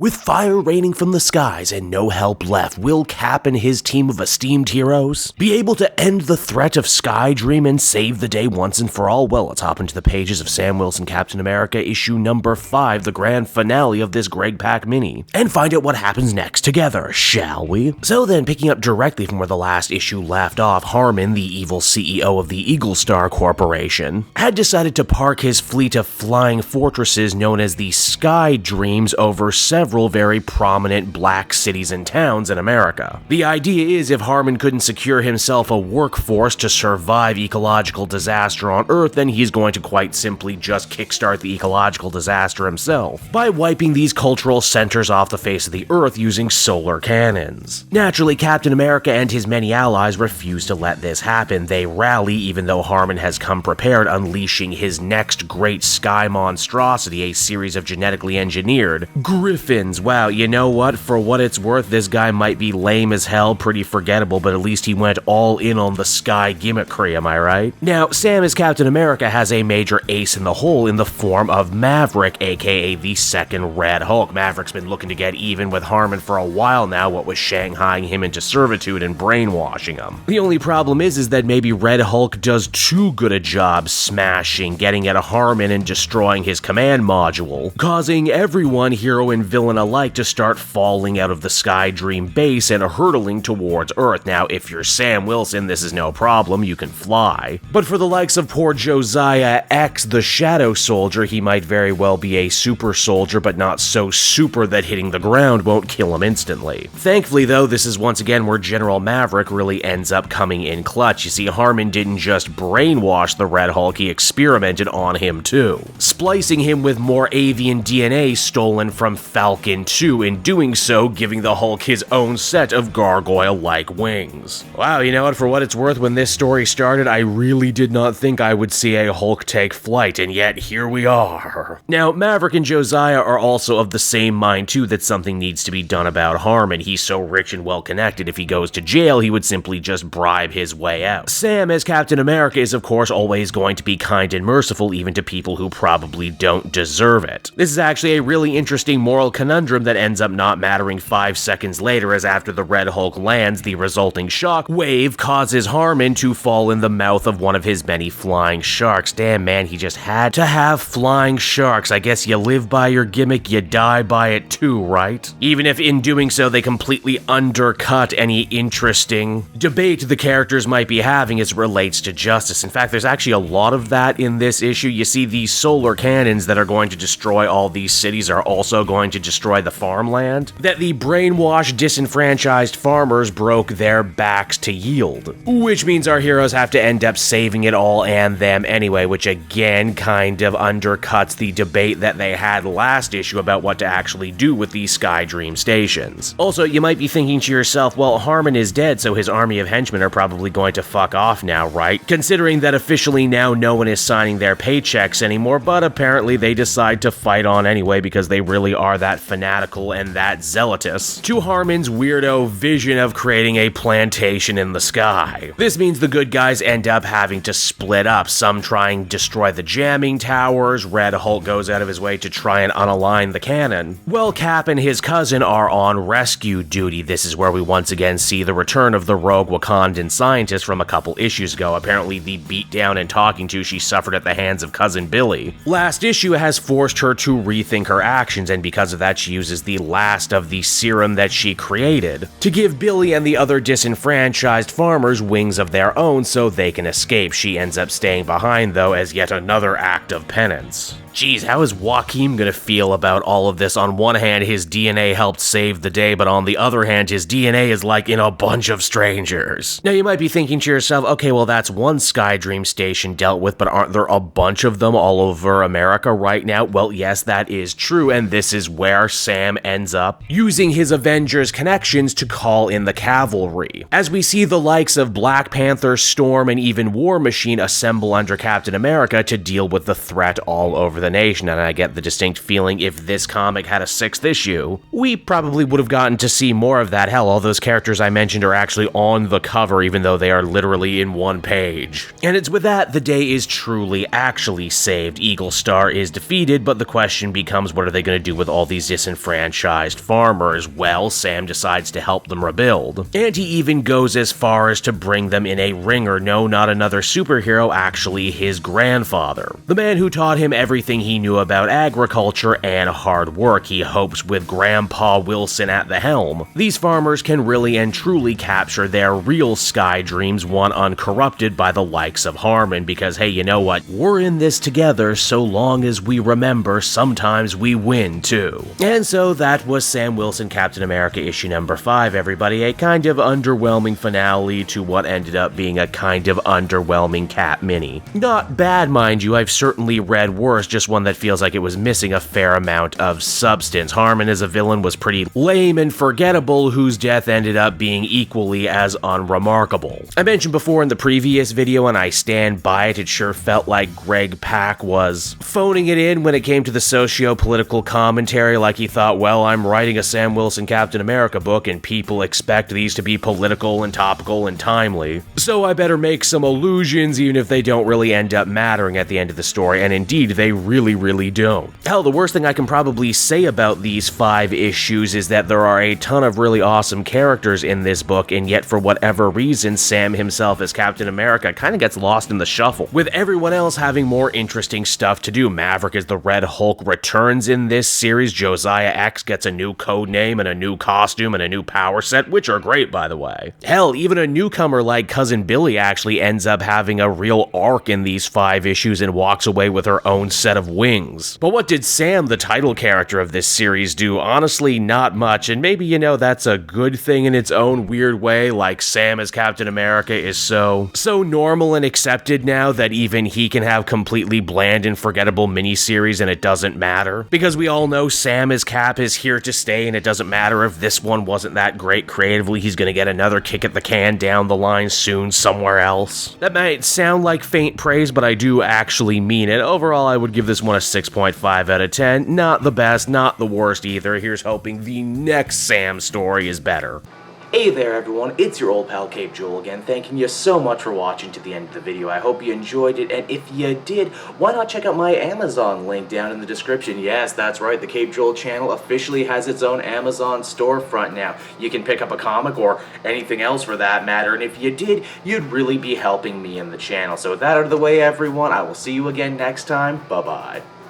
With fire raining from the skies and no help left, will Cap and his team of esteemed heroes be able to end the threat of Skydream and save the day once and for all? Well, let's hop into the pages of Sam Wilson Captain America issue number 5, the grand finale of this Greg Pak mini, and find out what happens next together, shall we? So then, picking up directly from where the last issue left off, Harmon, the evil CEO of the Eagle Star Corporation, had decided to park his fleet of flying fortresses known as the Skydreams over several very prominent black cities and towns in America. The idea is if Harmon couldn't secure himself a workforce to survive ecological disaster on Earth, then he's going to quite simply just kickstart the ecological disaster himself by wiping these cultural centers off the face of the Earth using solar cannons. Naturally, Captain America and his many allies refuse to let this happen. They rally even though Harmon has come prepared, unleashing his next great sky monstrosity, a series of genetically engineered Griffins. Wow, you know what? For what it's worth, this guy might be lame as hell, pretty forgettable, but at least he went all in on the sky gimmickry, am I right? Now, Sam as Captain America has a major ace in the hole in the form of Maverick, aka the second Red Hulk. Maverick's been looking to get even with Harmon for a while now, what with shanghaiing him into servitude and brainwashing him. The only problem is that maybe Red Hulk does too good a job smashing, getting at Harmon and destroying his command module, causing everyone, hero and villain alike, to start falling out of the Skydream base and hurtling towards Earth. Now, if you're Sam Wilson, this is no problem, you can fly. But for the likes of poor Josiah X, the Shadow Soldier, he might very well be a super soldier, but not so super that hitting the ground won't kill him instantly. Thankfully, though, this is once again where General Maverick really ends up coming in clutch. You see, Harmon didn't just brainwash the Red Hulk, he experimented on him too, splicing him with more avian DNA stolen from Falcon 2, in doing so giving the Hulk his own set of gargoyle-like wings. Wow, you know what, for what it's worth, when this story started, I really did not think I would see a Hulk take flight, and yet here we are. Now, Maverick and Josiah are also of the same mind too, that something needs to be done about Harmon. He's so rich and well-connected, if he goes to jail, he would simply just bribe his way out. Sam as Captain America is of course always going to be kind and merciful even to people who probably don't deserve it. This is actually a really interesting moral conundrum that ends up not mattering 5 seconds later, as after the Red Hulk lands, the resulting shock wave causes Harmon to fall in the mouth of one of his many flying sharks. Damn, man, he just had to have flying sharks. I guess you live by your gimmick, you die by it too, right? Even if in doing so they completely undercut any interesting debate the characters might be having as it relates to justice. In fact, there's actually a lot of that in this issue. You see, these solar cannons that are going to destroy all these cities are also going to destroy the farmland that the brainwashed, disenfranchised farmers broke their backs to yield. Which means our heroes have to end up saving it all and them anyway, which again kind of undercuts the debate that they had last issue about what to actually do with these Skydream stations. Also, you might be thinking to yourself, well, Harmon is dead, so his army of henchmen are probably going to fuck off now, right? Considering that officially now no one is signing their paychecks anymore, but apparently they decide to fight on anyway because they really are that fanatical and that zealotous to Harmon's weirdo vision of creating a plantation in the sky. This means the good guys end up having to split up, some trying to destroy the jamming towers, Red Hulk goes out of his way to try and unalign the cannon, while Cap and his cousin are on rescue duty. This is where we once again see the return of the rogue Wakandan scientist from a couple issues ago, apparently the beatdown and talking to she suffered at the hands of Cousin Billy. Last issue has forced her to rethink her actions, and because of that she uses the last of the serum that she created to give Billy and the other disenfranchised farmers wings of their own so they can escape. She ends up staying behind though as yet another act of penance. Geez, how is Joaquin gonna feel about all of this? On one hand, his DNA helped save the day, but on the other hand, his DNA is like in a bunch of strangers. Now you might be thinking to yourself, okay, well that's one Skydream station dealt with, but aren't there a bunch of them all over America right now? Well, yes, that is true, and this is where Sam ends up using his Avengers connections to call in the cavalry. As we see the likes of Black Panther, Storm, and even War Machine assemble under Captain America to deal with the threat all over over the nation, and I get the distinct feeling if this comic had a 6th issue, we probably would have gotten to see more of that. Hell, all those characters I mentioned are actually on the cover, even though they are literally in one page. And it's with that the day is truly actually saved. Eagle Star is defeated, but the question becomes, what are they going to do with all these disenfranchised farmers? Well, Sam decides to help them rebuild. And he even goes as far as to bring them in a ringer. No, not another superhero, actually his grandfather. The man who taught him everything he knew about agriculture and hard work. He hopes with Grandpa Wilson at the helm, these farmers can really and truly capture their real sky dreams, one uncorrupted by the likes of Harmon, because hey, you know what? We're in this together so long as we remember sometimes we win too. And so that was Sam Wilson Captain America issue number 5, everybody. A kind of underwhelming finale to what ended up being a kind of underwhelming Cap mini. Not bad, mind you, I've certainly read worse, just one that feels like it was missing a fair amount of substance. Harmon as a villain was pretty lame and forgettable, whose death ended up being equally as unremarkable. I mentioned before in the previous video, and I stand by it, it sure felt like Greg Pak was phoning it in when it came to the socio-political commentary, like he thought, well, I'm writing a Sam Wilson Captain America book and people expect these to be political and topical and timely, so I better make some allusions even if they don't really end up mattering at the end of the story, and indeed they really don't. Hell, the worst thing I can probably say about these 5 issues is that there are a ton of really awesome characters in this book, and yet for whatever reason, Sam himself as Captain America kind of gets lost in the shuffle, with everyone else having more interesting stuff to do. Maverick as the Red Hulk returns in this series, Josiah X gets a new code name and a new costume and a new power set, which are great by the way. Hell, even a newcomer like Cousin Billy actually ends up having a real arc in these 5 issues and walks away with her own set of wings. But what did Sam, the title character of this series, do? Honestly, not much, and maybe, you know, that's a good thing in its own weird way, like Sam as Captain America is so normal and accepted now that even he can have completely bland and forgettable miniseries and it doesn't matter. Because we all know Sam as Cap is here to stay, and it doesn't matter if this one wasn't that great creatively, he's gonna get another kick at the can down the line soon somewhere else. That might sound like faint praise, but I do actually mean it. Overall, I would give this one a 6.5 out of 10. Not the best, not the worst either. Here's hoping the next Sam story is better. Hey there everyone, it's your old pal Cape Jewel again, thanking you so much for watching to the end of the video. I hope you enjoyed it, and if you did, why not check out my Amazon link down in the description. Yes, that's right, the Cape Jewel channel officially has its own Amazon storefront now. You can pick up a comic or anything else for that matter, and if you did, you'd really be helping me in the channel. So with that out of the way everyone, I will see you again next time. Bye-bye.